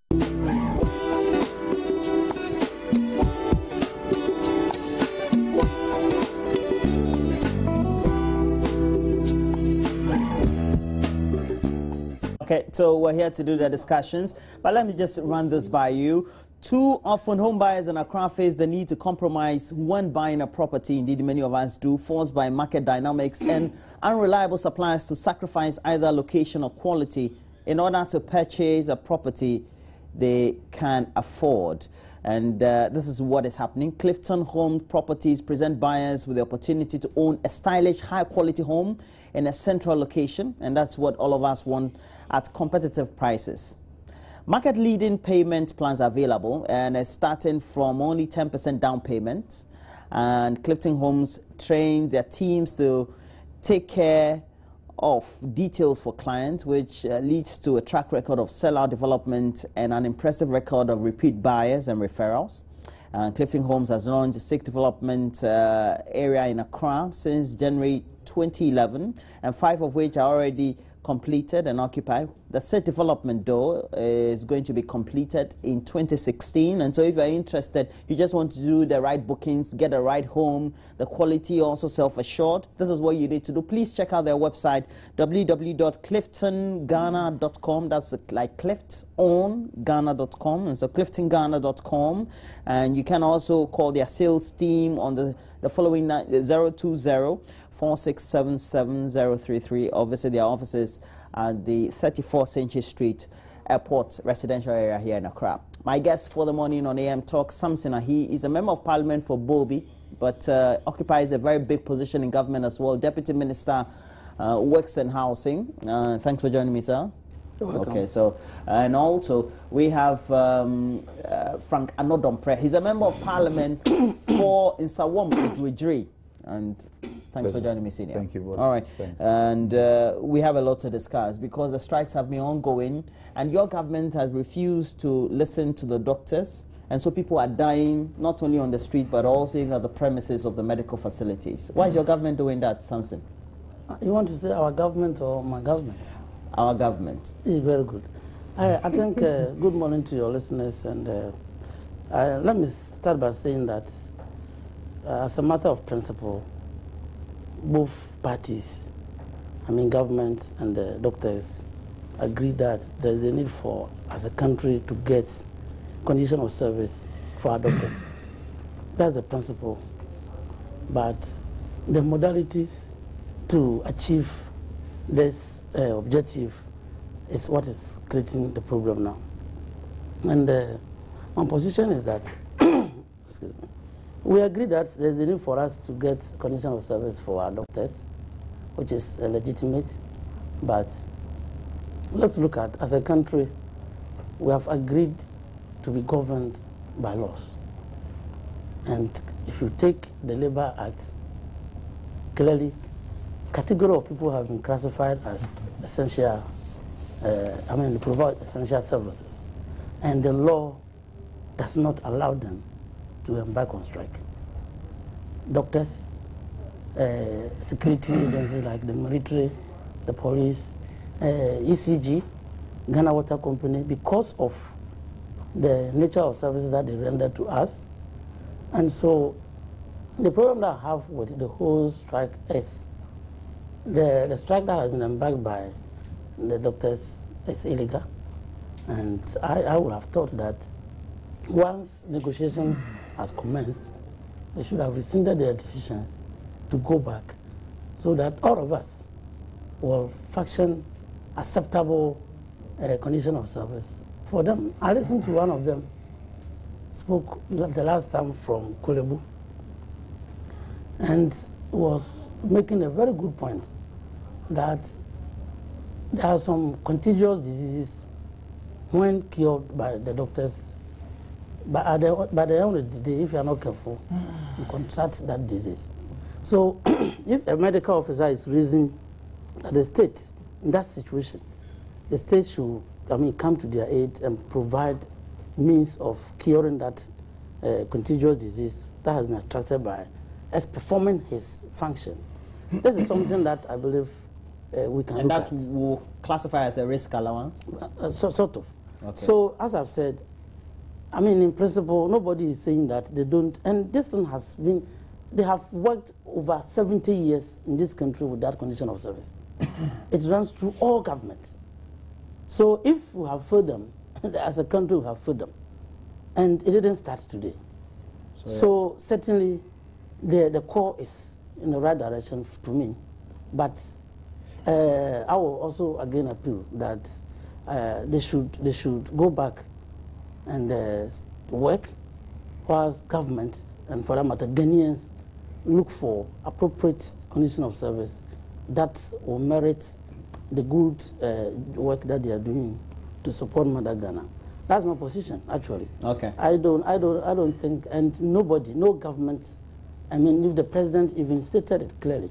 Okay, so we're here to do the discussions, but let me just run this by you. Too often, home buyers in Accra face the need to compromise when buying a property. Indeed, many of us do, forced by market dynamics and unreliable suppliers to sacrifice either location or quality in order to purchase a property they can afford. And this is what is happening. Clifton Home Properties present buyers with the opportunity to own a stylish, high-quality home in a central location, and that's what all of us want, at competitive prices. Market-leading payment plans are available, and it's starting from only 10% down payment. And Clifton Homes train their teams to take care of details for clients, which leads to a track record of sellout development and an impressive record of repeat buyers and referrals. Clifton Homes has launched a 6 development area in Accra since January 2011, and 5 of which are already completed and occupied. The 6th development, though, is going to be completed in 2016. And so if you're interested, you just want to do the right bookings, get the right home, the quality also self-assured, this is what you need to do. Please check out their website, www.cliftongana.com. That's like cliftongana.com. And so cliftongana.com. And you can also call their sales team on the following 020-4677-033, or visit their offices at the 34th Century Street Airport residential area here in Accra. My guest for the morning on AM Talk, Samson Ahi, is a member of parliament for Bobi, but occupies a very big position in government as well. Deputy Minister, Works and Housing. Thanks for joining me, sir. You're welcome. Okay, so, and also we have Frank Anodompre. He's a member of parliament for Nsawam Udwidri. And thanks for joining me, Senior. Thank you, boss. All right. Thanks. And we have a lot to discuss because the strikes have been ongoing and your government has refused to listen to the doctors. And so people are dying not only on the street but also in the premises of the medical facilities. Why is your government doing that, Samson? You want to say our government or my government? Our government. Very good. I think good morning to your listeners. And let me start by saying that as a matter of principle, both parties, government and the doctors, agree that there is a need for, as a country, to get condition of service for our doctors. That's the principle. But the modalities to achieve this objective is what is creating the problem now. And my position is that, excuse me, we agree that there's a need for us to get condition of service for our doctors, which is legitimate. But let's look at, as a country, we have agreed to be governed by laws. And if you take the Labor Act, clearly, category of people have been classified as essential, they provide essential services. And the law does not allow them to embark on strike. Doctors, security agencies like the military, the police, ECG, Ghana Water Company, because of the nature of services that they render to us. And so the problem that I have with the whole strike is the strike that has been embarked by the doctors is illegal. And I would have thought that once negotiation has commenced, they should have rescinded their decisions to go back so that all of us will function acceptable condition of service for them. I listened to one of them spoke the last time from Kulebu and was making a very good point that there are some contagious diseases when cured by the doctors. By the end of the day, if you are not careful, you contract that disease. So if a medical officer is raising the state in that situation, the state should come to their aid and provide means of curing that contagious disease that has been attracted by as performing his function. This is something that I believe we can look at. And that will classify as a risk allowance? Sort of. Okay. So, as I've said, I mean, in principle, nobody is saying that they don't, and this thing has been, they have worked over 70 years in this country with that condition of service. It runs through all governments. So if we have freedom, as a country we have freedom, and it didn't start today. So certainly the core is in the right direction to me, but I will also again appeal that they should go back and work, whilst government and for that matter Ghanaians look for appropriate condition of service that will merit the good work that they are doing to support Mother Ghana. That's my position, actually. Okay. I don't think, and nobody, no government. I mean, if the president even stated it clearly,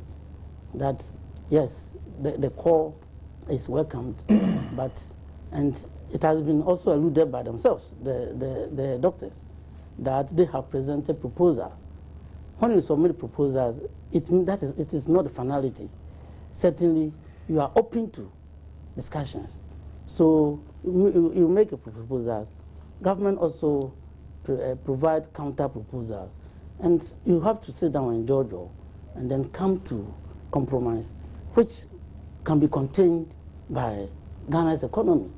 that yes, the core is welcomed, but and it has been also alluded by themselves, the doctors, that they have presented proposals. When you submit proposals, it is not a finality. Certainly, you are open to discussions. So you make a proposals. Government also provide counter proposals, and you have to sit down and judge all, and then come to compromise, which can be contained by Ghana's economy.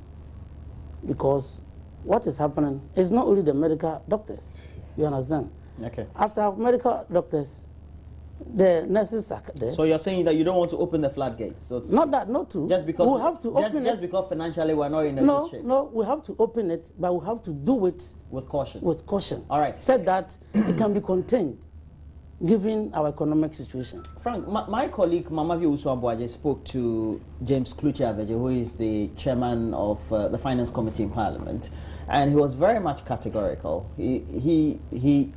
Because what is happening is not only the medical doctors. You understand? Okay. After medical doctors, the nurses are there. So you're saying that you don't want to open the floodgates? So not that, not to. Just because we have to open just it. because financially we're not in a good shape. No, we have to open it, but we have to do it with caution. With caution. All right. Said that it can be contained, given our economic situation. Frank, my colleague Mamavi Uswabwaje spoke to James Kluchi-Aveje, who is the chairman of the Finance Committee in Parliament, and he was very much categorical. He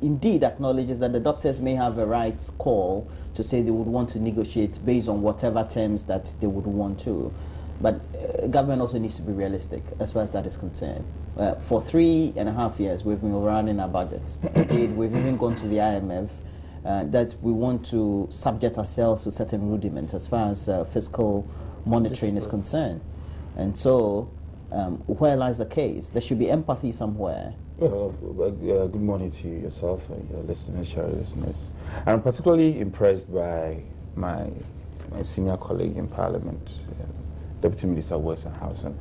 indeed acknowledges that the doctors may have a right call to say they would want to negotiate based on whatever terms that they would want to. But government also needs to be realistic as far as that is concerned. For 3.5 years, we've been running our budget. Indeed, we've even gone to the IMF that we want to subject ourselves to certain rudiments as far as fiscal monitoring is concerned. And so, where lies the case? There should be empathy somewhere. Well, good morning to yourself and your listeners, your listeners. I'm particularly impressed by my senior colleague in Parliament, Deputy Minister of Western House. And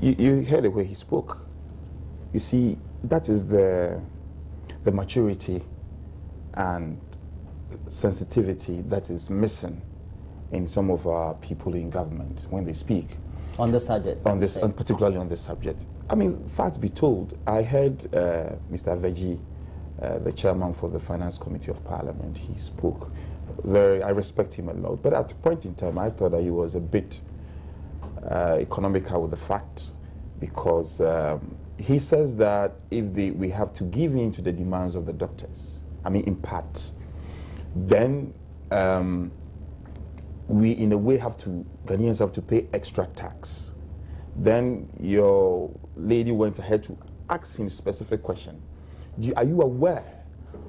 you heard the way he spoke. You see, that is the maturity and sensitivity that is missing in some of our people in government when they speak. On the subject? On this, and particularly on this subject. I mean, facts be told, I heard Mr. Aveji, the chairman for the Finance Committee of Parliament, he spoke I respect him a lot, but at a point in time, I thought that he was a bit economical with the facts, because he says that if we have to give in to the demands of the doctors, I mean, in part, then we in a way Ghanaians have to pay extra tax. Then your lady went ahead to ask him a specific question. Are you aware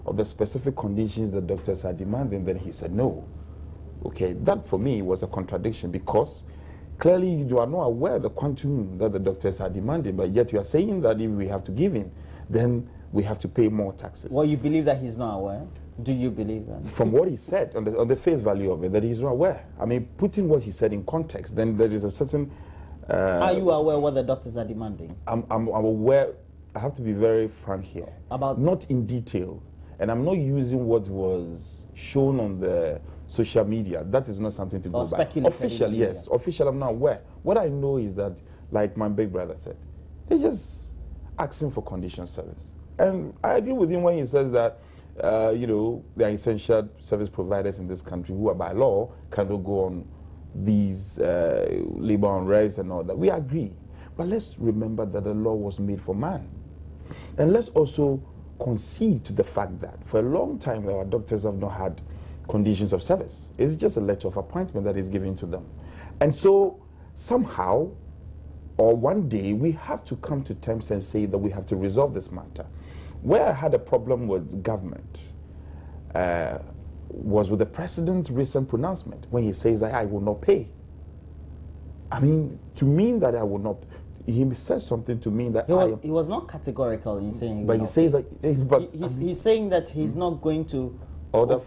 of the specific conditions the doctors are demanding? Then he said no. Okay, that for me was a contradiction, because clearly you are not aware of the quantum that the doctors are demanding, but yet you are saying that if we have to give in, then we have to pay more taxes. Well, you believe that he's not aware? Do you believe that? From what he said, on the face value of it, that he's not aware. I mean, putting what he said in context, then there is a certain... are you aware what the doctors are demanding? I'm aware. I have to be very frank here. About... Not in detail. And I'm not using what was shown on the social media. That is not something to go by. Official, yes. Official, I'm not aware. What I know is that, like my big brother said, they're just asking for condition service. And I agree with him when he says that, you know, there are essential service providers in this country who are by law cannot go on these labor unrest and all that. We agree. But let's remember that the law was made for man. And let's also concede to the fact that for a long time our doctors have not had conditions of service. It's just a letter of appointment that is given to them. And so somehow, or one day, we have to come to terms and say that we have to resolve this matter. Where I had a problem with government was with the president's recent pronouncement when he says that I will not pay. I mean, to mean that I will not, he said something to me that he was not categorical in saying. But he says that. But he's saying that he's not going to order.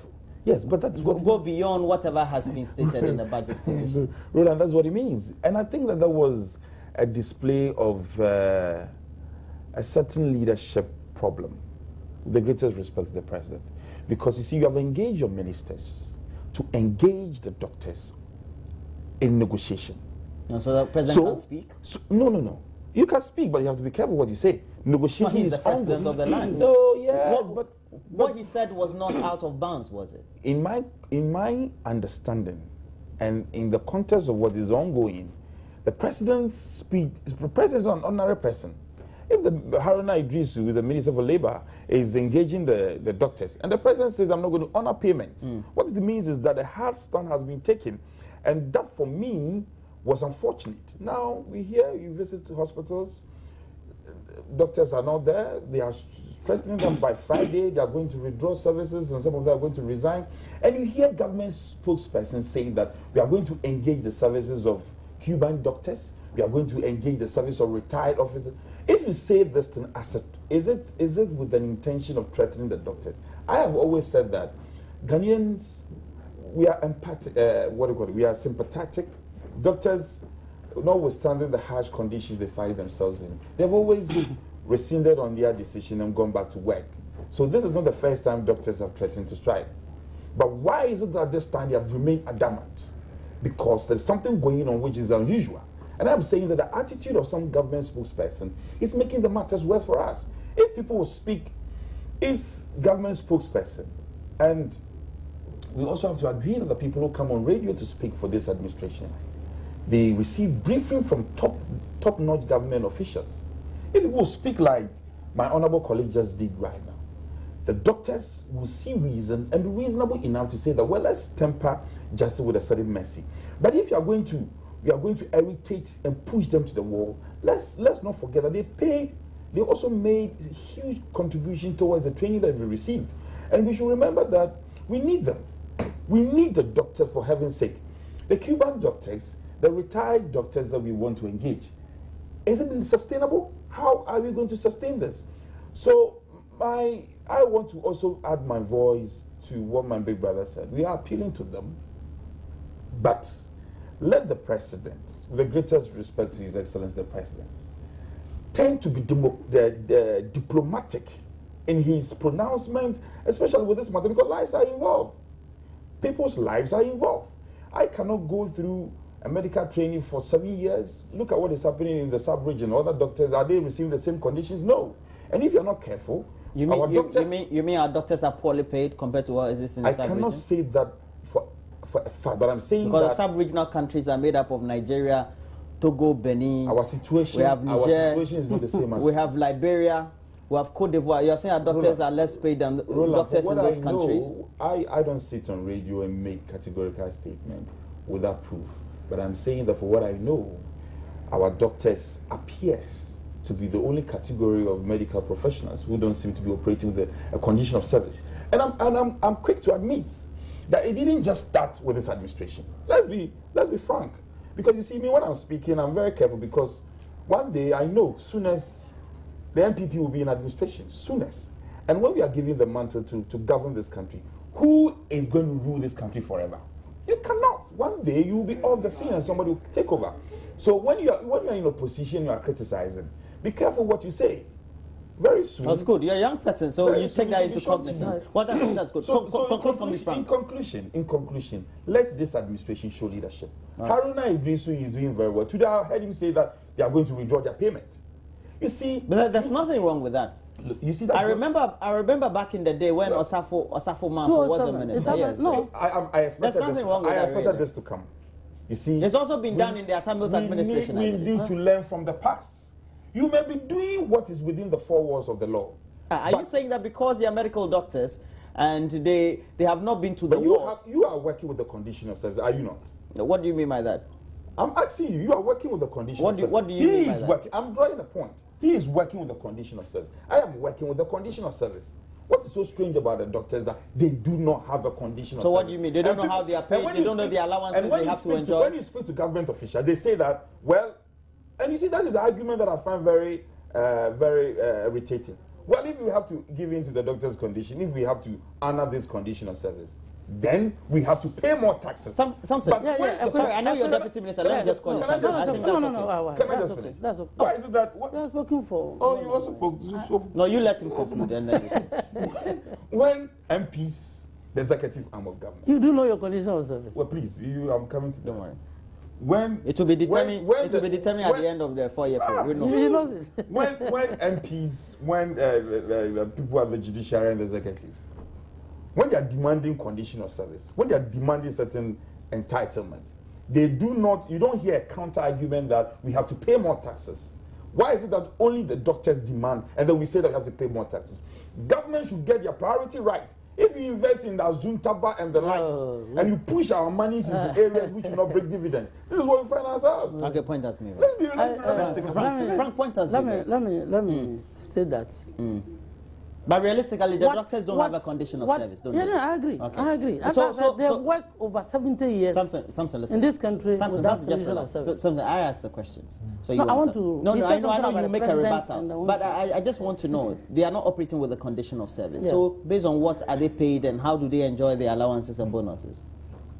Yes, but that's go beyond whatever has been stated in the budget position. Roland, that's what it means, and I think that was a display of a certain leadership problem. The greatest respect to the president, because you see, you have engaged your ministers to engage the doctors in negotiation. No, so the president can't speak? No. You can speak, but you have to be careful what you say. Negotiation he's the president of the land. No, yes, but what he said was not out of bounds, was it? In my understanding, and in the context of what is ongoing, the president's speech. The president is an ordinary person. If the Haruna Idrisu, who is the Minister for Labour, is engaging the doctors, and the president says, I'm not going to honor payments, what it means is that a hard stand has been taken. And that, for me, was unfortunate. Now, we hear you visit hospitals, doctors are not there, they are strengthening them by Friday, they are going to withdraw services, and some of them are going to resign. And you hear government spokespersons saying that we are going to engage the services of Cuban doctors, we are going to engage the service of retired officers. If you say this to an asset, is it with an intention of threatening the doctors? I have always said that Ghanaians, we are empathic, we are sympathetic. Doctors, notwithstanding the harsh conditions they find themselves in, they've always rescinded on their decision and gone back to work. So this is not the first time doctors have threatened to strike. But why is it that this time they have remained adamant? Because there's something going on which is unusual. And I'm saying that the attitude of some government spokesperson is making the matters worse for us. If people will speak, if government spokesperson, and we also have to agree that the people who come on radio to speak for this administration, they receive briefing from top-notch government officials. If people will speak like my honorable colleague just did right now, the doctors will see reason and be reasonable enough to say that, well, let's temper justice with a certain mercy. But if you are going to irritate and push them to the wall, let's not forget that they also made a huge contribution towards the training that we received. And we should remember that we need them. We need the doctors, for heaven's sake. The Cuban doctors, the retired doctors that we want to engage. Is it sustainable? How are we going to sustain this? So I want to also add my voice to what my big brother said. We are appealing to them, but let the president, with the greatest respect to His Excellency the President, tend to be diplomatic in his pronouncements, especially with this matter, because lives are involved. People's lives are involved. I cannot go through a medical training for 7 years. Look at what is happening in the sub-region. Other doctors, are they receiving the same conditions? No. And if you're not careful, you mean our doctors are poorly paid compared to what exists in the sub-region? I cannot say that for a fact, but I'm saying because the sub-regional countries are made up of Nigeria, Togo, Benin. Our situation is not the same as we have Liberia. We have Cote d'Ivoire. You're saying our doctors are less paid than doctors in those countries? I don't sit on radio and make categorical statements without proof. But I'm saying that for what I know, our doctors appears to be the only category of medical professionals who don't seem to be operating with a condition of service. And I'm quick to admit that it didn't just start with this administration. Let's be frank. Because you see, me when I'm speaking, I'm very careful, because one day I know soon as the NPP will be in administration, soonest. And when we are giving the mantle to govern this country, who is going to rule this country forever? You cannot. One day you will be off the scene and somebody will take over. So when you are in opposition, you are criticizing. Be careful what you say. Very soon. That's good. You're a young person, so you take that into cognizance. Well, that's good. In conclusion, let this administration show leadership. Right. Haruna Idrisu is doing very well. Today I heard him say that they are going to withdraw their payment. You see, but there's nothing wrong with that. You see, I remember back in the day when Osafo Manfo was the minister. Yes. No, I expected this to come. You see, it's also been done in the Atani administration. We need to learn from the past. You may be doing what is within the four walls of the law. Are you saying that because they are medical doctors and they have not been to the wards? You are working with the condition of service, are you not? What do you mean by that? I'm asking you. You are working with the condition of service. What do you mean by that? I'm drawing a point. He is working with the condition of service. I am working with the condition of service. What is so strange about the doctors that they do not have a condition of service? So what do you mean? They don't know how they are paid? They don't know the allowances they have to enjoy? When you speak to government officials, they say that, well, And you see, that is the argument that I find very, very irritating. Well, if we have to give in to the doctor's condition, if we have to honor this condition of service, then we have to pay more taxes. Sorry, I know you're deputy minister. Let me just call you. Can I just finish? That's okay. Why is it that? You are spoken for. Oh, you also spoke. No, you let him conclude. When MPs, the executive arm of government. You do know your condition of service. Well, please, I'm coming to. Don't worry. When it will be determined, at the end of the 4-year period. You know this. when MPs, when people at the judiciary and the executive, when they are demanding condition of service, when they are demanding certain entitlements, they do not. You don't hear a counter argument that we have to pay more taxes. Why is it that only the doctors demand, and then we say that we have to pay more taxes? Government should get their priority right. If you invest in the Zuntaba and the likes, and you push our monies into areas which will not bring dividends, this is what we find ourselves. Okay, point us, me. Let's be realistic. Frank, point us. Let me say that. But realistically, the doctors don't have a condition of service, don't they? Yeah, I agree. Okay. I agree. They've worked over 70 years in this country without condition of service. Samson, I ask the questions. So you I want to. No, I know you make a rebuttal. But I just want to know, they are not operating with the condition of service. Yeah. So based on what are they paid and how do they enjoy their allowances and bonuses?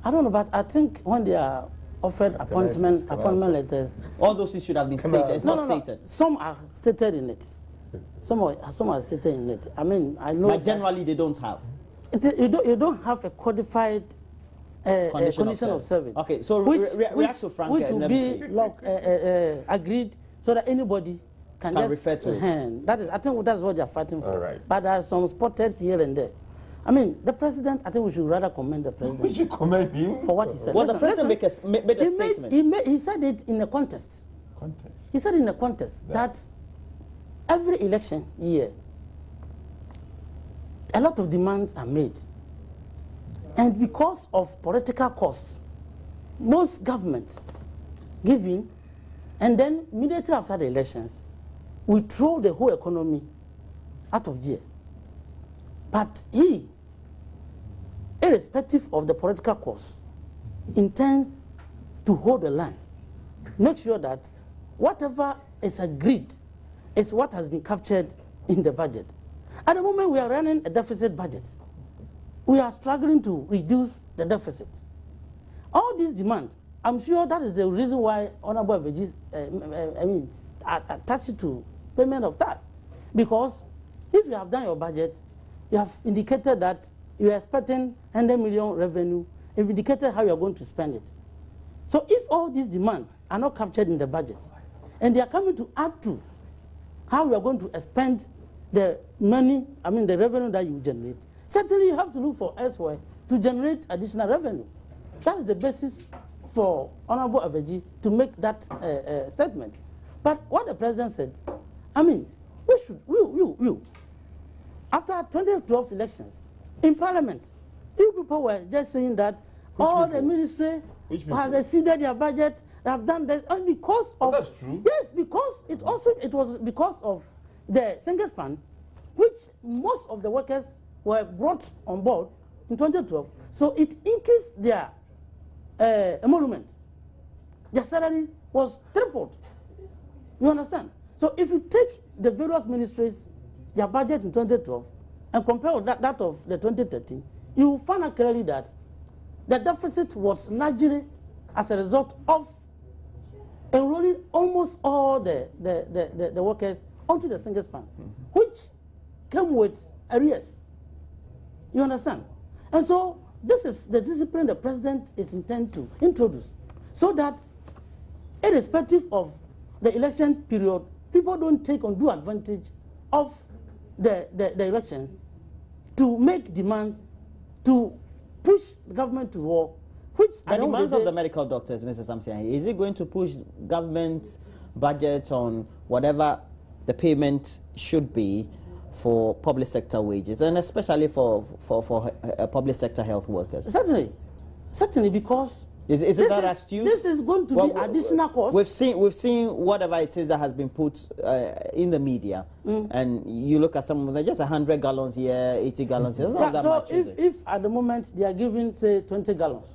I don't know, but I think when they are offered appointment letters, all those things should have been stated. It's not stated. Some are stated in it. Some are stated in it. I mean, I know. But generally, they don't have. You don't have a codified condition of service. Okay, so react to Frank. Which will be agreed so that anybody can just refer to it. That is, I think that's what they are fighting for. All right. But there are some spotted here and there. I mean, the president, I think we should rather commend the president. We should commend him for what he said. Well, the president made a statement. He said it in a contest. He said in a contest that every election year, a lot of demands are made. And because of political costs, most governments give in, and then immediately after the elections, we throw the whole economy out of gear. But he, irrespective of the political costs, intends to hold the line, make sure that whatever is agreed is what has been captured in the budget. At the moment, we are running a deficit budget. We are struggling to reduce the deficit. All these demands, I'm sure that is the reason why Honorable Aveji attached you to payment of tax. Because if you have done your budget, you have indicated that you are expecting 100 million revenue, you've indicated how you are going to spend it. So if all these demands are not captured in the budget, and they are coming to add to how we are going to spend the money, the revenue that you generate, certainly you have to look for elsewhere to generate additional revenue. That's the basis for Honorable Aveji to make that statement. But what the president said, after 2012 elections, in Parliament, you people were just saying that the ministry has exceeded their budget, they have done this, and because of... That's true. Yes, because it was because of the single span, which most of the workers were brought on board in 2012. So it increased their emolument. Their salaries was tripled. You understand? So if you take the various ministries, their budget in 2012, and compare with that of the 2013, you will find out clearly that the deficit was largely as a result of enrolling almost all the workers onto the single span, which came with arrears. You understand? And so this is the discipline the president is intended to introduce, so that irrespective of the election period, people don't take undue advantage of the elections to make demands, to push the government to war, which the demands of the medical doctors, Mr. Samson, is it going to push government budget on whatever the payment should be for public sector wages, and especially for public sector health workers? Certainly, because is it that astute? This is going to be additional cost. We've seen whatever it is that has been put in the media, and you look at some of them, just 100 gallons here, 80 gallons here. It's not that much, if at the moment they are giving, say, 20 gallons,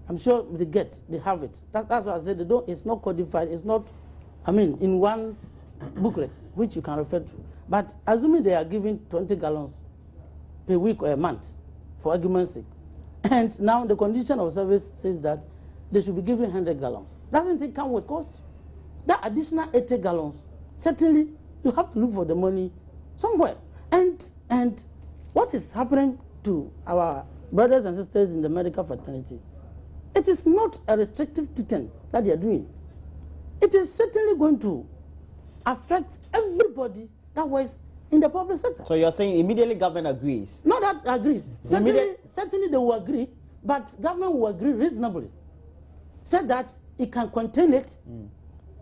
I'm sure they have it. That's why I said it's not codified. It's not I mean, in one booklet, which you can refer to. But assuming they are giving 20 gallons per week or a month, for argument's sake, and now the condition of service says that they should be giving 100 gallons. Doesn't it come with cost? That additional 80 gallons, certainly you have to look for the money somewhere. And what is happening to our brothers and sisters in the medical fraternity? It is not a restrictive teaching that they are doing. It is certainly going to affect everybody that works in the public sector. So you're saying immediately government agrees? Not that agrees. Certainly they will agree, but government will agree reasonably. So that it can contain it,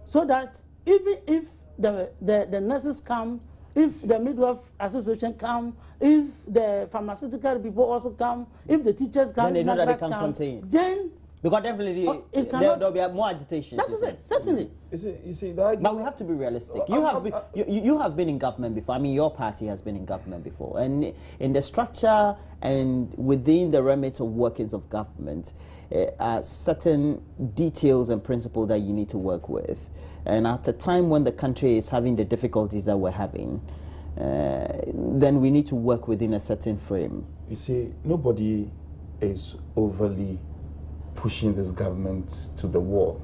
so that even if the nurses come, if the midwife association come, if the pharmaceutical people also come, if the teachers come, then they know that they can contain. Then because definitely there'll be more agitation. That is it, certainly. You see that. But we have to be realistic. You have been in government before. I mean, your party has been in government before, and in the structure and within the remit of workings of government, certain details and principles that you need to work with. And at a time when the country is having the difficulties that we're having, then we need to work within a certain frame. You see, nobody is overly pushing this government to the wall.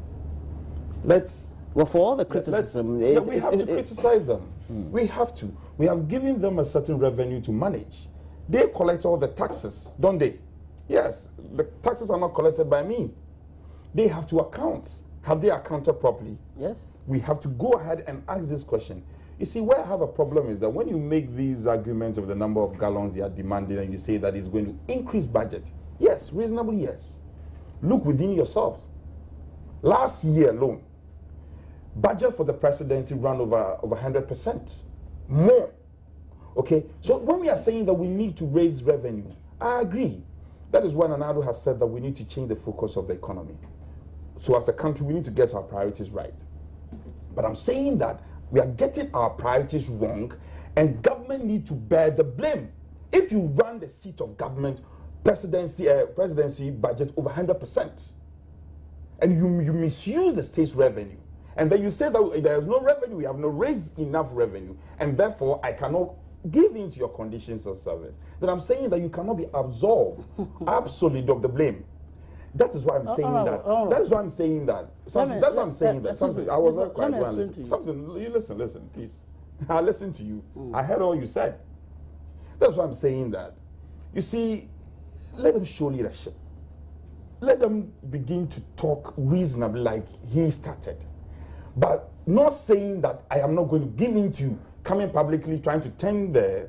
Well, for all the criticism, we have to criticize them. We have to. We have given them a certain revenue to manage. They collect all the taxes, don't they? Yes, the taxes are not collected by me. They have to account. Have they accounted properly? Yes. We have to go ahead and ask this question. You see, where I have a problem is that when you make these arguments of the number of gallons they are demanding and you say that it's going to increase budget, yes, reasonably, yes. Look within yourselves. Last year alone, budget for the presidency ran over 100%. More. Okay? So when we are saying that we need to raise revenue, I agree. That is why Nanado has said that we need to change the focus of the economy. So as a country, we need to get our priorities right. But I'm saying that we are getting our priorities wrong, and government need to bear the blame. If you run the seat of government, presidency budget over 100%, and you misuse the state's revenue, and then you say that there is no revenue, we have not raised enough revenue, and therefore I cannot give in to your conditions of service, then I'm saying that you cannot be absolved absolutely of the blame. That is why I'm saying that. That is why I'm saying that. That's why I'm saying that. Something I was very quiet when I listened. Something you listen, please. I listened to you. I heard all you said. That's why I'm saying that. You see, let them show leadership. Let them begin to talk reasonably like he started. But not saying that I am not going to give in to you, coming publicly trying to turn the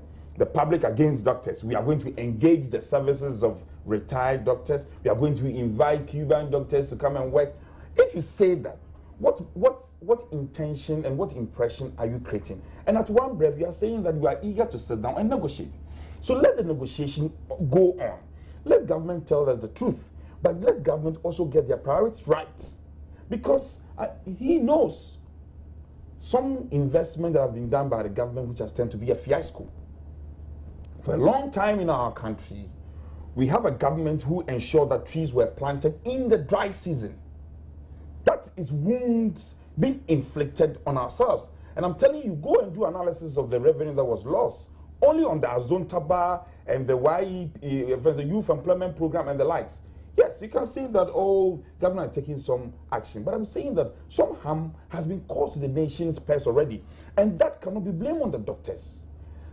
public against doctors. We are going to engage the services of retired doctors. We are going to invite Cuban doctors to come and work. If you say that, what intention and what impression are you creating? And at one breath, you are saying that you are eager to sit down and negotiate. So let the negotiation go on. Let government tell us the truth, but let government also get their priorities right. Because he knows some investment that have been done by the government which has tended to be a fiasco. For a long time in our country, we have a government who ensured that trees were planted in the dry season. That is wounds being inflicted on ourselves. And I'm telling you, go and do analysis of the revenue that was lost. Only on the Azontaba and the YE, the Youth Employment Program and the likes. Yes, you can say that, oh, government is taking some action. But I'm saying that some harm has been caused to the nation's purse already. And that cannot be blamed on the doctors.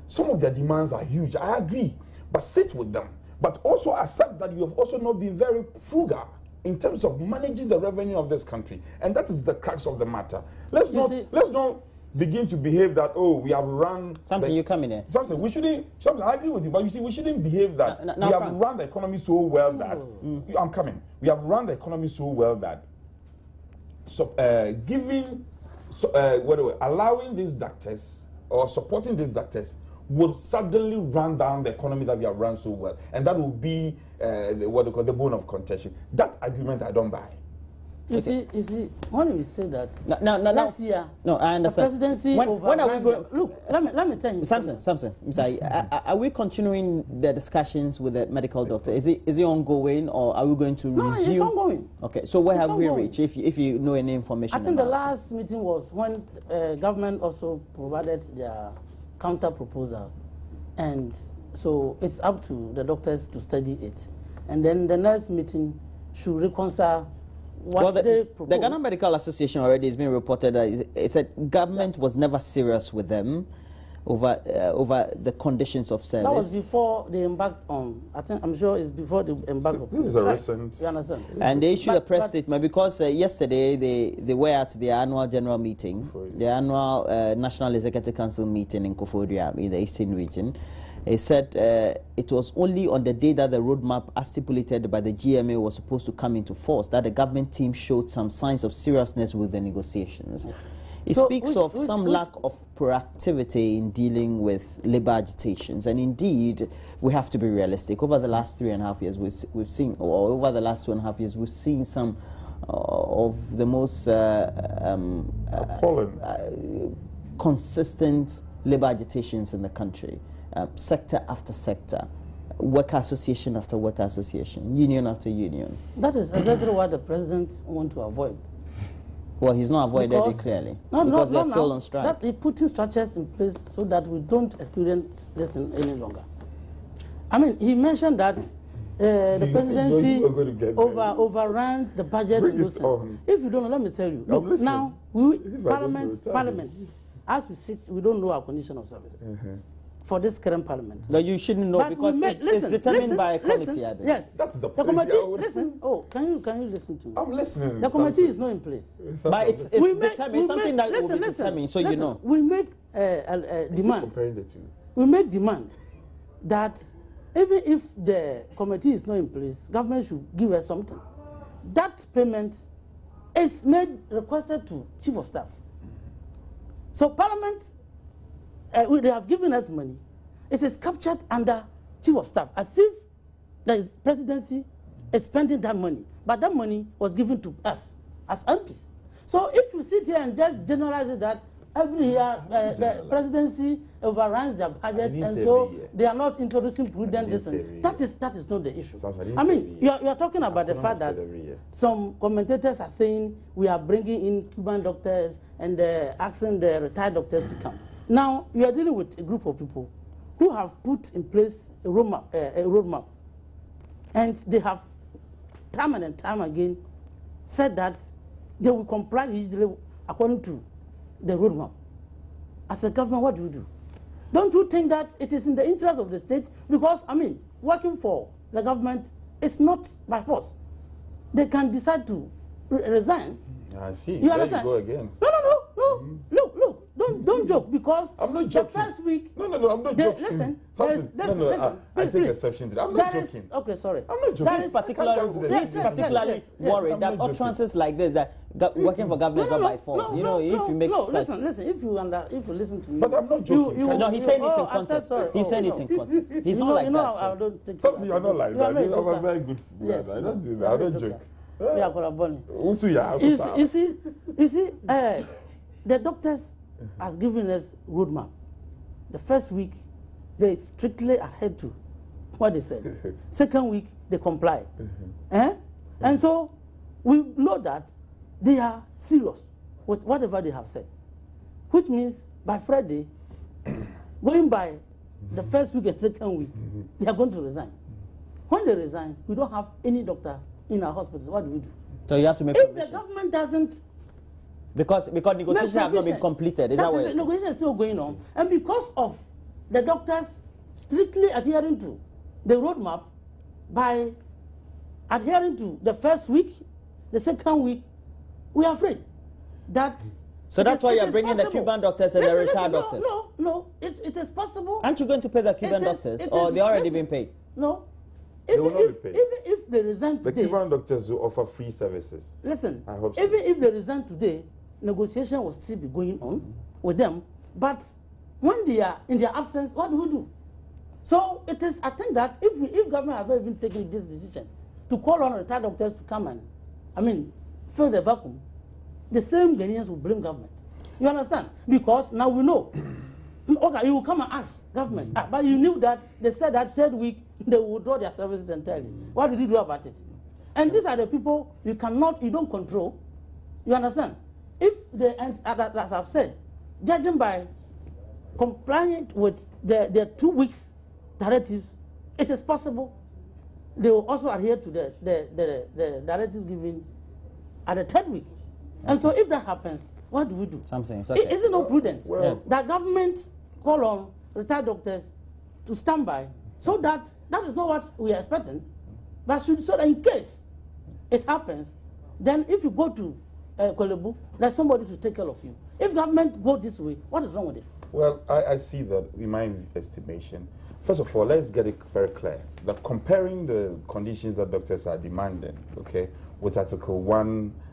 Some of their demands are huge, I agree. But sit with them. But also accept that you have also not been very frugal in terms of managing the revenue of this country. And that is the crux of the matter. Let's not begin to behave that, oh, we have run... Something you come in there. Something, I agree with you, but you see, we shouldn't behave that we have run the economy so well that... I'm coming. We have run the economy so well that allowing these doctors or supporting these doctors will suddenly run down the economy that we have run so well. And that will be the bone of contention. That argument I don't buy. You see, when we say that last year, no, I understand. The presidency when are we going? Look, let me tell you. Samson, are we continuing the discussions with the medical doctor? Is it ongoing, or are we going to resume? No, it's ongoing. Okay, so where have we reached? If you know any information, I think the last meeting was when government also provided their counter proposals, and so it's up to the doctors to study it, and then the next meeting should reconcile. The Ghana Medical Association already has been reported that it said government was never serious with them over the conditions of service. That was before they embarked on. I'm sure it's before they embarked on. This is a recent. You understand? And they issued a press statement because yesterday they were at their annual general meeting, the annual National Executive Council meeting in Koforidua in the Eastern Region. He said it was only on the day that the roadmap as stipulated by the GMA was supposed to come into force that the government team showed some signs of seriousness with the negotiations. It speaks of some lack of proactivity in dealing with labor agitations. And indeed, we have to be realistic. Over the last 3.5 years, we've seen, or over the last 2.5 years, we've seen some of the most consistent labor agitations in the country. Sector after sector, worker association after worker association, union after union. That is exactly what the president wants to avoid. Well, he's not avoided it clearly. Because they're still on strike. That he putting structures in place so that we don't experience this any longer. I mean, he mentioned that the presidency overruns the budget. If you don't know, let me tell you. Look, now, Parliament, as we sit, we don't know our condition of service. For this current parliament. No, you shouldn't know, because it's determined by a committee. Yes, that's the committee. Listen. Oh, can you listen to me? I'm listening. The committee is not in place. But it's determined. Something that will be determined. So you know. We make demand. Comparing the two. We make demand that even if the committee is not in place, government should give us something. That payment is requested to Chief of Staff. So Parliament. They have given us money. It is captured under Chief of Staff, as if the presidency is spending that money. But that money was given to us as MPs. So if you sit here and just generalize it that every year the presidency overruns their budget, and so they are not introducing prudent listen, that is not the issue. I mean, you are talking about the fact that some commentators are saying we are bringing in Cuban doctors and asking the retired doctors to come. Now, you are dealing with a group of people who have put in place a roadmap, and they have time and time again said that they will comply usually according to the roadmap. As a government, what do? Don't you think that it is in the interest of the state? Because, I mean, working for the government is not by force. They can decide to resign. I see. You understand? There you go again. No. Look. Don't joke, because I'm not joking. The first week. No, I'm not joking. Listen. I take exception to that. I'm not joking. Okay, sorry. I'm not joking. He's particularly worried that utterances like this, that working for government is not by force. If you make such. Listen. If you listen to me. But I'm not joking. No, he's saying it in context. He's saying it in context. He's not like that. I don't take. Something you're not like that. I'm a very good brother. I don't do that. I don't joke. You see, the doctors has given us roadmap. The first week, they strictly adhered to what they said. Second week, they comply. And so we know that they are serious with whatever they have said, which means by Friday, going by the first week and second week, they are going to resign. When they resign, we don't have any doctor in our hospitals. What do we do? So you have to make provisions. If the government doesn't, because negotiations have not been completed, is that what? Negotiations are still going on, and because of the doctors strictly adhering to the roadmap, by adhering to the first week, the second week, we are afraid that. So that's why you are bringing the Cuban doctors and the retired doctors. No, it is possible. Aren't you going to pay the Cuban doctors, or they already been paid? No. They will not be paid. Even if they resign today, the Cuban doctors will offer free services. Listen, I hope so. Even if they resign today, negotiation will still be going on with them. But when they are in their absence, what do we do? So it is. I think that if government has not even taken this decision to call on retired doctors to come and, fill the vacuum, the same Ghanaians will blame government. You understand? Because now we know. Okay, you will come and ask government, but you knew that they said that third week they will withdraw their services entirely. What did you do about it? And these are the people you don't control. You understand? If they, as I've said, judging by complying with the 2 weeks directives, it is possible they will also adhere to the directives given at the third week. And so if that happens, what do we do? Something. It's okay. Is it not prudent well, that government call on retired doctors to stand by so that is not what we are expecting, but so that in case it happens, then if you go to Kolebu, there's somebody to take care of you. If government go this way, what is wrong with it? Well, I see that in my estimation. First of all, let's get it very clear that comparing the conditions that doctors are demanding, okay, with Article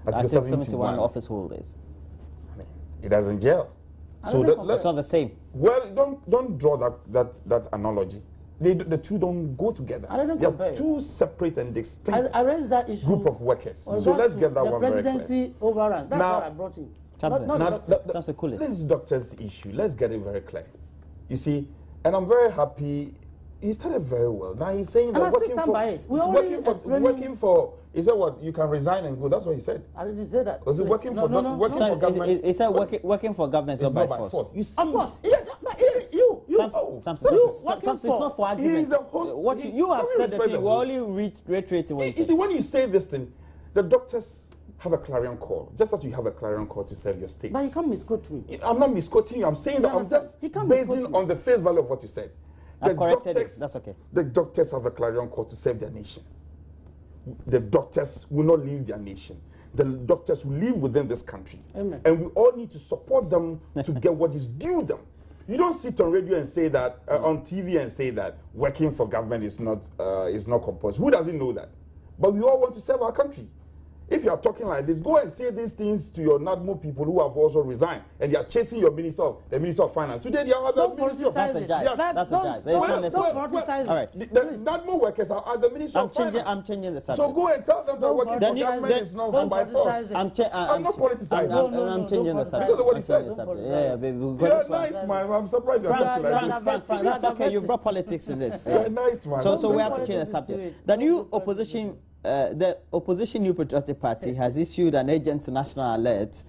71 office holders. It doesn't gel. So that's not the same. Well, don't draw that analogy. The two don't go together. I don't They are compare. two separate and distinct I raised that issue group of workers. So let's get that one very clear. The presidency overrun. That's what I brought in. That's the coolest. This doctor's issue. Let's get it very clear. You see, and I'm very happy. He started very well. Now he's saying that working for. Is that what you can resign and go? That's what he said. I didn't say that. Was it working for government? He said working for government is not by force. You see, of course, yes, but it's not for arguments. What you have said, the thing, we're only reiterating what you see, when you say this thing, the doctors have a clarion call, just as you have a clarion call to serve your state. But you can't misquote me. I'm not misquoting you. I'm saying that I'm just basing on the face value of what you said. I've corrected it. That's okay. The doctors have a clarion call to save their nation. The doctors will not leave their nation. The doctors will live within this country. Amen. And we all need to support them to get what is due them. You don't sit on radio and say that, on TV and say that working for government is not compulsory. Who doesn't know that? But we all want to serve our country. If you are talking like this, go and say these things to your NADMO people who have also resigned, and they are chasing the Minister of Finance. Today they are at the Ministry of Finance. That's a jive. It's not necessary. All right. The NADMO workers are at the Ministry of Finance. I'm changing the subject. So go and tell them that working for government is not by force. I'm not politicizing. I'm changing the subject. Because of what you said. Yeah, you're nice, man. I'm surprised you're talking like this. Frank, that's okay. You brought politics in this. You're nice, man. So we have to change the subject. The new opposition. The opposition New Patriotic Party has issued an urgent national alert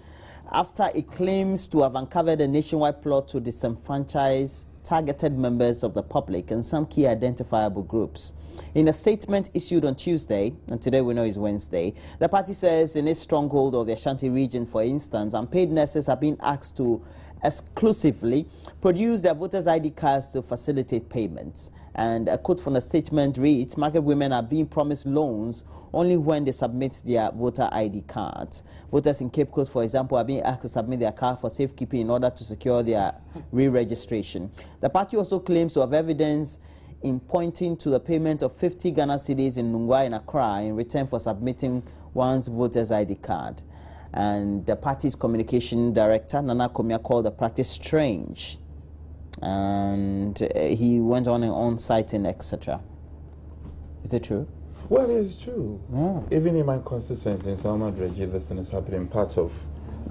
after it claims to have uncovered a nationwide plot to disenfranchise targeted members of the public and some key identifiable groups. In a statement issued on Tuesday, and today we know is Wednesday, the party says in its stronghold of the Ashanti region, for instance, unpaid nurses are being asked to exclusively produce their voters' ID cards to facilitate payments. And a quote from the statement reads, market women are being promised loans only when they submit their voter ID cards. Voters in Cape Coast, for example, are being asked to submit their card for safekeeping in order to secure their re-registration. The party also claims to have evidence in pointing to the payment of 50 Ghana cedis in Nungwa in Accra in return for submitting one's voter's ID card. And the party's communication director, Nana Komia, called the practice strange. And he went on citing, etc. Is it true? Well, it's true. Yeah. Even in my constituency in Salma Dreji, this thing is happening part of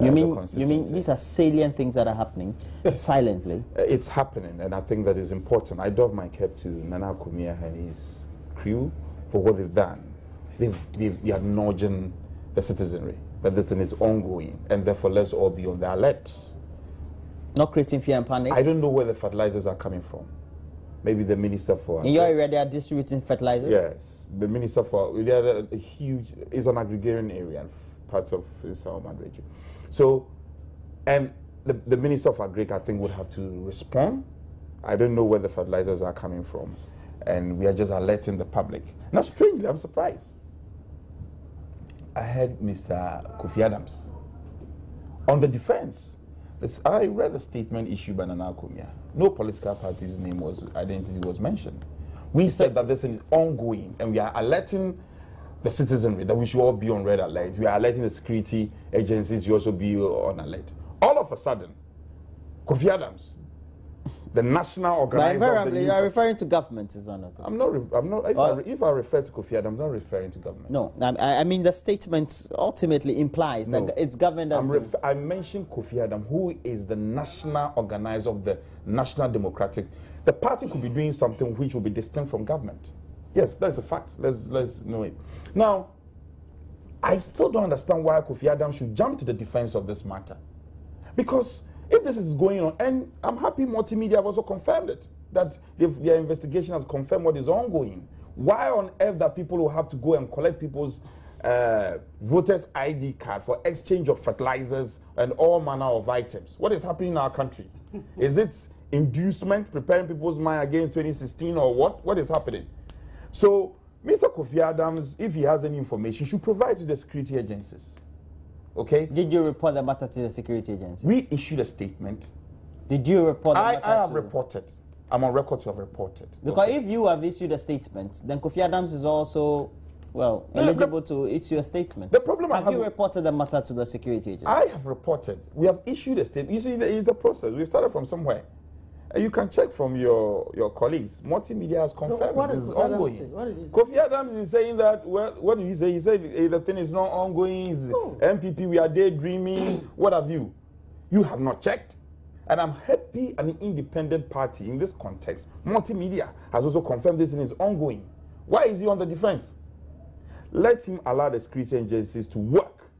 you mean these are salient things that are happening silently? It's happening, and I think that is important. I doff my cap to Nana Komia and his crew for what they've done. They are nudging the citizenry that this thing is ongoing, and therefore let's all be on the alert. Not creating fear and panic? I don't know where the fertilizers are coming from. Maybe the Minister for... In your area, they are distributing fertilizers? Yes. The Minister for... They are a huge... It's an agrarian area, parts of Salma region. So, and the Minister of Agric, I think, would have to respond. I don't know where the fertilizers are coming from. And we are just alerting the public. Now, strangely, I'm surprised. I heard Mr. Kofi Adams on the defense. I read the statement issued by Nana Komia. No political party's identity was mentioned. We said that this is ongoing, and we are alerting the citizenry that we should all be on red alert. We are alerting the security agencies to also be on alert. All of a sudden, Kofi Adams the national organizer. Invariably, you are referring to government, is not. I'm not. If I refer to Kofi Adam, I'm not referring to government. No, I mean the statement ultimately implies that it's government. I mentioned Kofi Adam, who is the national organizer of the National Democratic. The party could be doing something which will be distinct from government. Yes, that's a fact. Let's know it. Now, I still don't understand why Kofi Adam should jump to the defense of this matter, because if this is going on, and I'm happy multimedia have also confirmed it, that their investigation has confirmed what is ongoing. Why on earth that people will have to go and collect people's voters' ID card for exchange of fertilizers and all manner of items? What is happening in our country? Is it inducement, preparing people's mind against 2016, or what? What is happening? So, Mr. Kofi Adams, if he has any information, should provide to the security agencies. Okay? Did you report the matter to the security agency? We issued a statement. Did you report the matter? I have reported. I'm on record to have reported. Because if you have issued a statement, then Kofi Adams is also, well, eligible to issue a statement. The problem have you reported the matter to the security agency? I have reported. We have issued a statement. You see, it's a process. We started from somewhere. You can check from your colleagues. Multimedia has confirmed it is ongoing. Kofi Adams is saying that, well, what did he say? He said the thing is not ongoing. MPP, we are daydreaming. What have you? You have not checked. And I'm happy an independent party in this context, Multimedia, has also confirmed this thing is ongoing. Why is he on the defense? Let him allow the security agencies to work,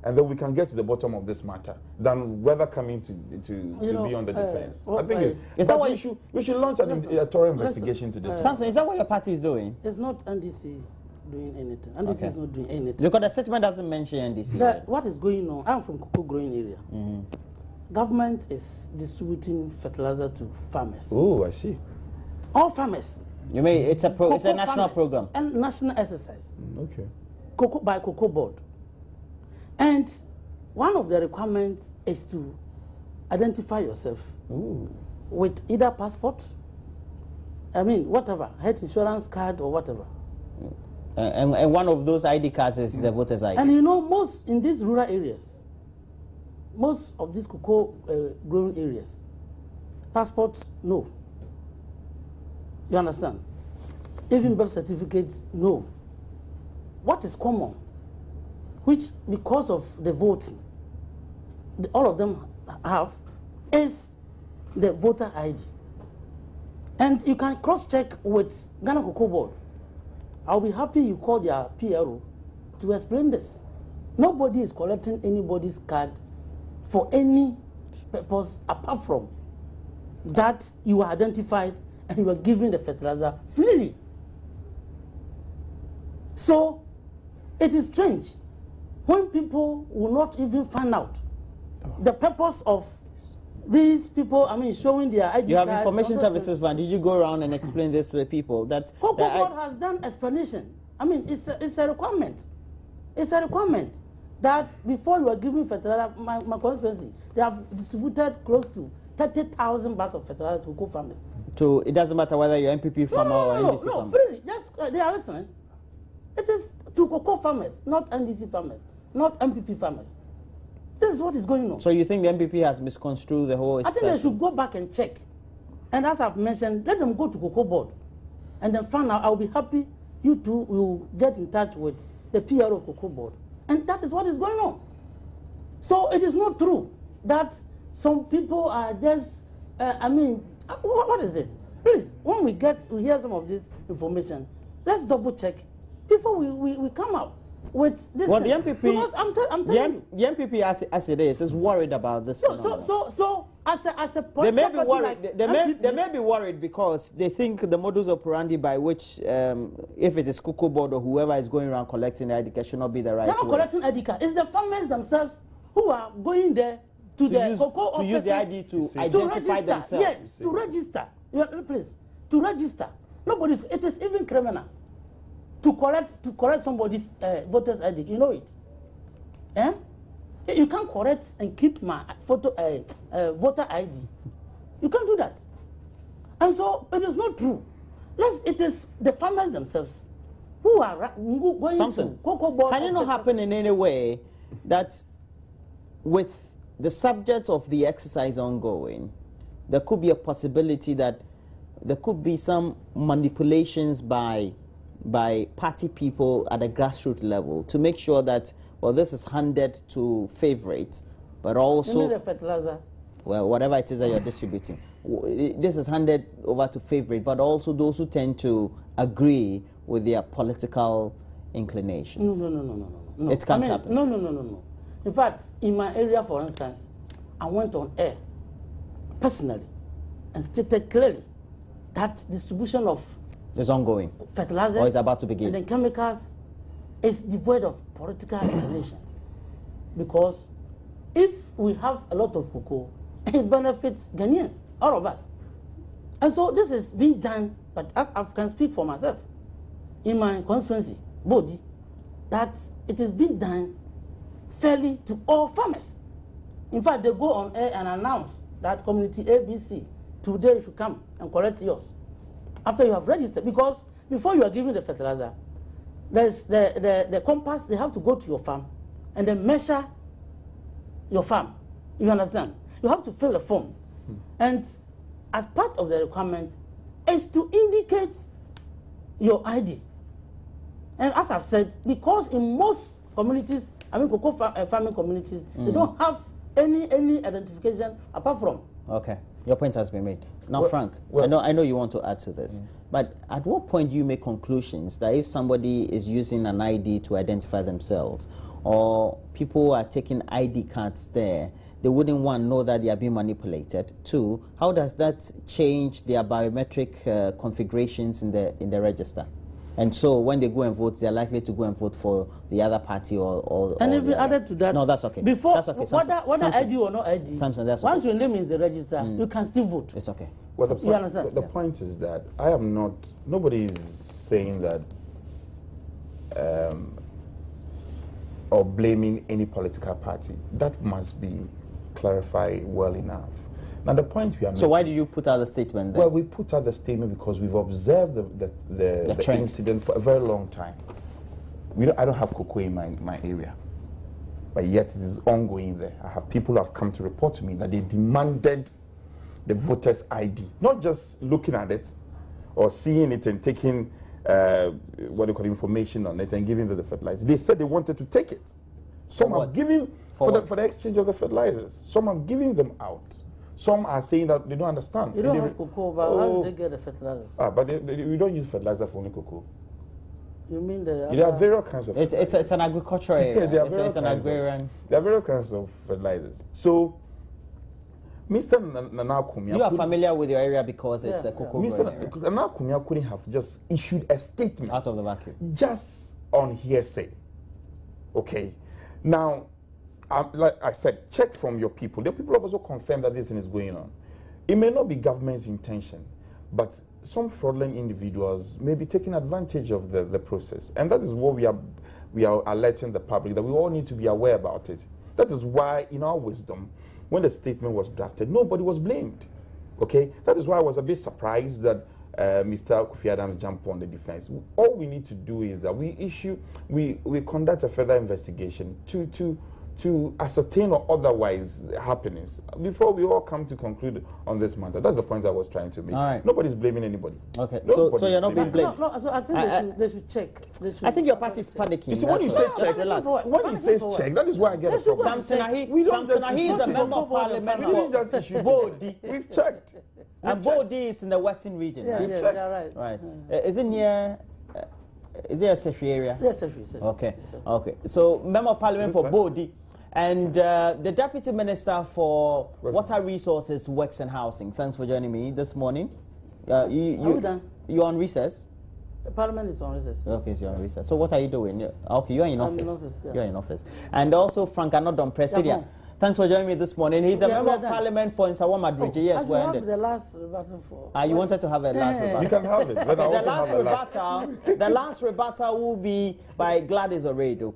and then we can get to the bottom of this matter than whether coming to be on the defense. I think is that why we should launch a thorough investigation to this. Samson, is that what your party is doing? It's not NDC doing anything. NDC is not doing anything. Because the statement doesn't mention NDC. What is going on? I'm from cocoa growing area. Government is distributing fertilizer to farmers. Oh, I see. All farmers. You mean it's a national program and national exercise. Okay. By Cocoa Board. And one of the requirements is to identify yourself with either passport, whatever, health insurance card or whatever. And one of those ID cards is the voter's ID. And most in these rural areas, most of these cocoa growing areas, passports, no. You understand? Even birth certificates, no. What is common, which because of the voting, all of them have, is the voter ID. And you can cross-check with Ghana Cocoa Board. I'll be happy you call their PRO to explain this. Nobody is collecting anybody's card for any purpose apart from that you are identified and you are given the fertilizer freely. So it is strange when people will not even find out the purpose of these people, showing their ID You have cards, information services fund. Did you go around and explain this to the people? That Cocoa Board has done explanation. It's a requirement. It's a requirement that before you are giving fertilizer, my constituency, they have distributed close to 30,000 bags of fertilizer to cocoa farmers. So it doesn't matter whether you're MPP farmer or NDC farmer? No, freely. Just, they are listening. It is to cocoa farmers, not NDC farmers, not MPP farmers. This is what is going on. So you think the MPP has misconstrued the whole I think they should go back and check. And as I've mentioned, let them go to Cocoa Board and then find out. I'll be happy you two will get in touch with the PR of Cocoa Board. And that is what is going on. So it is not true that some people are just, what is this? Please, when we hear some of this information, let's double check before we come out with this. Well, thing. the MPP, because I'm telling you, the MPP as it is worried about this. So as a they may be worried. They may be worried because they think the modus operandi by which, if it is Cocoa Board or whoever is going around collecting the ID card, should not be the right way. They're not collecting ID card. It's the farmers themselves who are going there to the cocoa offices, use the ID to identify themselves. Yes, to register. Please, to register. It is even criminal to correct somebody's voter's ID. You know it. Eh? You can't correct and keep my voter ID. You can't do that. And so it is not true. It is the farmers themselves who are going to Cocoa Board. Can it not happen in any way that with the subject of the exercise ongoing, there could be a possibility that there could be some manipulations by party people at a grassroots level to make sure that, well, this is handed to favorites, but also... You mean the fertilizer? Well, whatever it is that you're distributing. This is handed over to favorite, but also those who tend to agree with their political inclinations. No. It can't happen. No. In fact, in my area, for instance, I went on air personally and stated clearly that distribution of is ongoing. Fertilizers or is about to begin. And then chemicals is devoid of political inclination. Because if we have a lot of cocoa, it benefits Ghanaians, all of us. And so this is being done, but I can speak for myself. In my constituency, body, that it is being done fairly to all farmers. In fact, they go on air and announce that community ABC, today you should come and collect yours. After you have registered, because before you are giving the fertilizer, there's the compass, they have to go to your farm and then measure your farm. You understand? You have to fill a form. And as part of the requirement is to indicate your ID. And as I've said, because in most communities, I mean cocoa farming communities, they don't have any identification apart from. Okay, your point has been made. Now, well, Frank, well, I know you want to add to this, but at what point do you make conclusions that if somebody is using an ID to identify themselves, or people are taking ID cards there, they wouldn't want to know that they are being manipulated? Two, how does that change their biometric configurations in the register? And so when they go and vote, they're likely to go and vote for the other party or and if we added to that, no, that's okay. Before, that's okay. whether ID or no ID, Samson, that's once okay. your name is the register, you can still vote. It's okay. Well, you understand? The point is that I am not, nobody is saying that or blaming any political party. That must be clarified well enough. Now, the point we are making... So why do you put out the statement then? Well, we put out the statement because we've observed the incident for a very long time. I don't have cocoa in my area, but yet it is ongoing there. I have people who have come to report to me that they demanded the voter's ID, not just looking at it or seeing it and taking what they call information on it and giving them the fertilizer. They said they wanted to take it. Some have given for the exchange of the fertilizers. Some have given them out. Some are saying that they don't understand. You don't have cocoa, but how do they get the fertilizers? But we don't use fertilizer for only cocoa. You mean the... There are various kinds of... It's an agricultural area. Yeah, it's an agrarian... There are various kinds of fertilizers. So, Mr. Nana Kumia... You are familiar with your area because it's a cocoa Mr. Nana Kumia couldn't have just issued a statement... out of the vacuum. Just on hearsay. Okay? Now... like I said, check from your people. The people have also confirmed that this thing is going on. It may not be government's intention, but some fraudulent individuals may be taking advantage of the process. And that is what we are alerting the public, that we all need to be aware about it. That is why, in our wisdom, when the statement was drafted, nobody was blamed. Okay? That is why I was a bit surprised that Mr. Kofi Adams jumped on the defense. All we need to do is that we conduct a further investigation to ascertain or otherwise happenings before we all come to conclude on this matter. That's the point I was trying to make. All right. Nobody's blaming anybody. Okay, so you're not being blamed. No, so I think they should check. I think your party is panicking. You see, when you say check, when he says check, that is why I get a problem. Samson Ahi is a member of parliament for Bodi. We've checked. And Bodi is in the western region. Yeah, We've checked. Right. Right. Is it near... Is it a Sefri area? Yes, Sefri. Okay. Okay. So, member of parliament for Bodi. And the Deputy Minister for Water Resources, Works and Housing. Thanks for joining me this morning. You're on recess? The Parliament is on recess. Okay, so you're on recess. So what are you doing? Okay, you're in office. I'm in office, yeah. You're in office. And also Frank Anodon Presidia. Thanks for joining me this morning. He's a member of Parliament for Nsawa Madrid. Yes, we're ended. The last rebuttal for... You wanted to have a last rebuttal? You can have it. The last rebuttal will be by Gladys Oredo.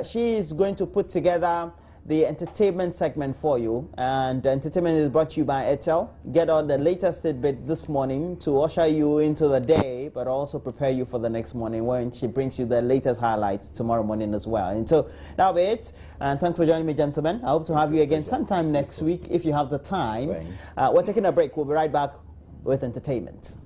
She is going to put together the entertainment segment for you. And entertainment is brought to you by Airtel. Get on the latest tidbit this morning to usher you into the day, but also prepare you for the next morning when she brings you the latest highlights tomorrow morning as well. And so that'll be it. And thanks for joining me, gentlemen. I hope to have you again sometime next week if you have the time. We're taking a break. We'll be right back with entertainment.